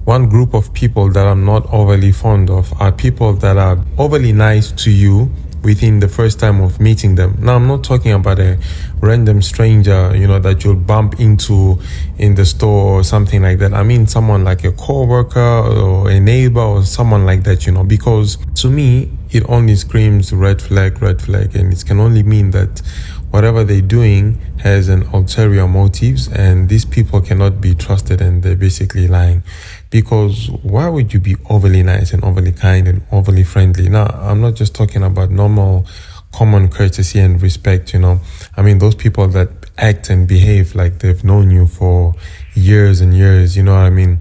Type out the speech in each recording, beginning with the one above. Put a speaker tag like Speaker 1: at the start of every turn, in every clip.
Speaker 1: One group of people that I'm not overly fond of are people that are overly nice to you within the first time of meeting them. Now, I'm not talking about a random stranger, that you'll bump into in the store or something like that. I mean, someone like a coworker or a neighbor or someone like that, because to me, it only screams red flag, and it can only mean that whatever they're doing has an ulterior motives, and these people cannot be trusted, and they're basically lying. Because why would you be overly nice and overly kind and overly friendly? Now, I'm not just talking about normal common courtesy and respect, I mean, those people that act and behave like they've known you for years and years, what I mean?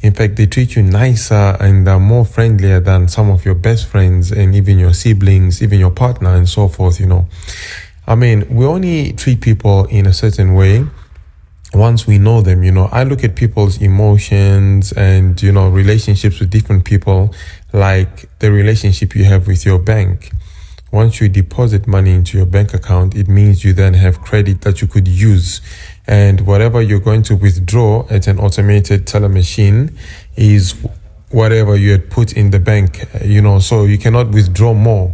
Speaker 1: In fact, they treat you nicer and are more friendlier than some of your best friends and even your siblings, even your partner and so forth, I mean, we only treat people in a certain way once we know them. I look at people's emotions and, relationships with different people like the relationship you have with your bank. Once you deposit money into your bank account, it means you then have credit that you could use. And whatever you're going to withdraw at an automated teller machine is whatever you had put in the bank, so you cannot withdraw more.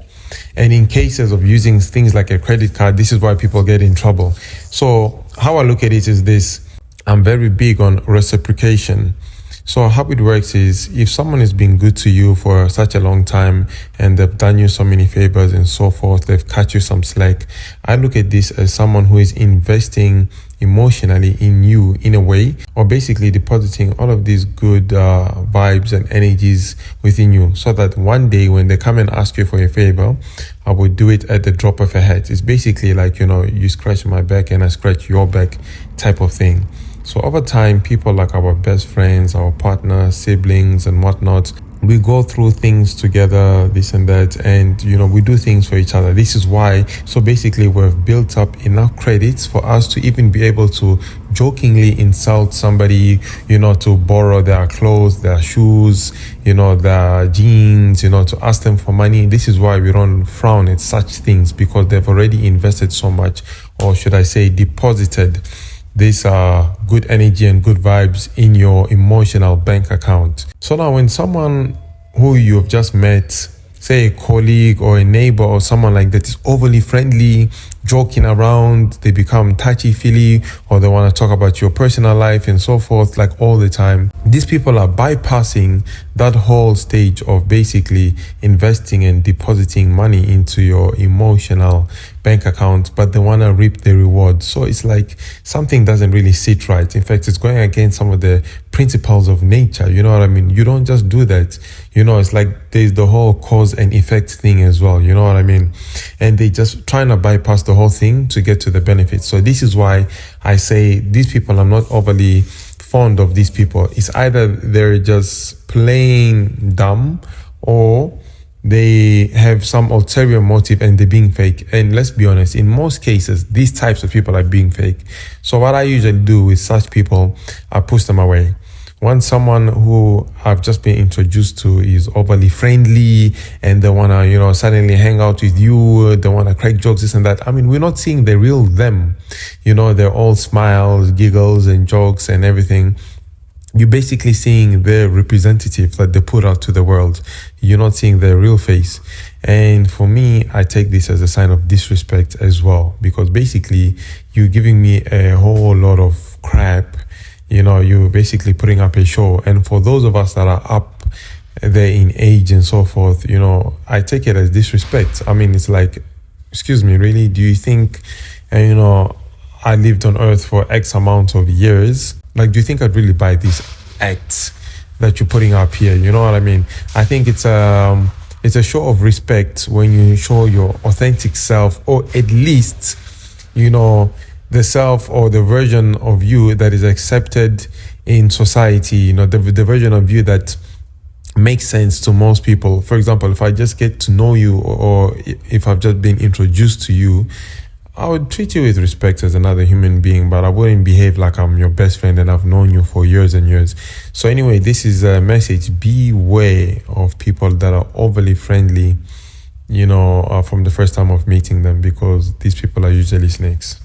Speaker 1: And in cases of using things like a credit card, this is why people get in trouble. So how I look at it is this: I'm very big on reciprocation. So how it works is, if someone has been good to you for such a long time and they've done you so many favors and so forth, they've cut you some slack, I look at this as someone who is investing emotionally in you in a way, or basically depositing all of these good vibes and energies within you, so that one day when they come and ask you for a favor, I would do it at the drop of a hat. It's basically like, you scratch my back and I scratch your back type of thing. So over time, people like our best friends, our partners, siblings and whatnot, we go through things together, this and that, and we do things for each other. This is why, so basically we've built up enough credits for us to even be able to jokingly insult somebody, to borrow their clothes, their shoes, their jeans, to ask them for money. This is why we don't frown at such things, because they've already invested so much, or should I say deposited this good energy and good vibes in your emotional bank account. So now when someone who you've just met, say a colleague or a neighbor or someone like that, is overly friendly, joking around, they become touchy-feely, or they want to talk about your personal life and so forth, like all the time, these people are bypassing that whole stage of basically investing and depositing money into your emotional bank account, but they want to reap the reward. So it's like something doesn't really sit right. In fact, it's going against some of the principles of nature. You know what I mean? You don't just do that. It's like there's the whole cause and effect thing as well. You know what I mean? And they just trying to bypass the whole thing to get to the benefits. So this is why I say these people, I'm not overly fond of these people. It's either they're just plain dumb, or they have some ulterior motive and they're being fake. And let's be honest, in most cases, these types of people are being fake. So what I usually do with such people, I push them away. Once someone who I've just been introduced to is overly friendly and they want to, suddenly hang out with you, they want to crack jokes, this and that. I mean, we're not seeing the real them. They're all smiles, giggles and jokes and everything. You're basically seeing their representative that they put out to the world. You're not seeing their real face. And for me, I take this as a sign of disrespect as well, because basically you're giving me a whole lot of crap. You're basically putting up a show. And for those of us that are up there in age and so forth, I take it as disrespect. I mean, it's like, excuse me, really? Do you think, I lived on earth for X amount of years? Like, do you think I'd really buy these acts that you're putting up here? You know what I mean? I think it's a show of respect when you show your authentic self, or at least, the self or the version of you that is accepted in society, the version of you that makes sense to most people. For example, if I just get to know you, or if I've just been introduced to you, I would treat you with respect as another human being, but I wouldn't behave like I'm your best friend and I've known you for years and years. So anyway, this is a message. Beware of people that are overly friendly, from the first time of meeting them, because these people are usually snakes.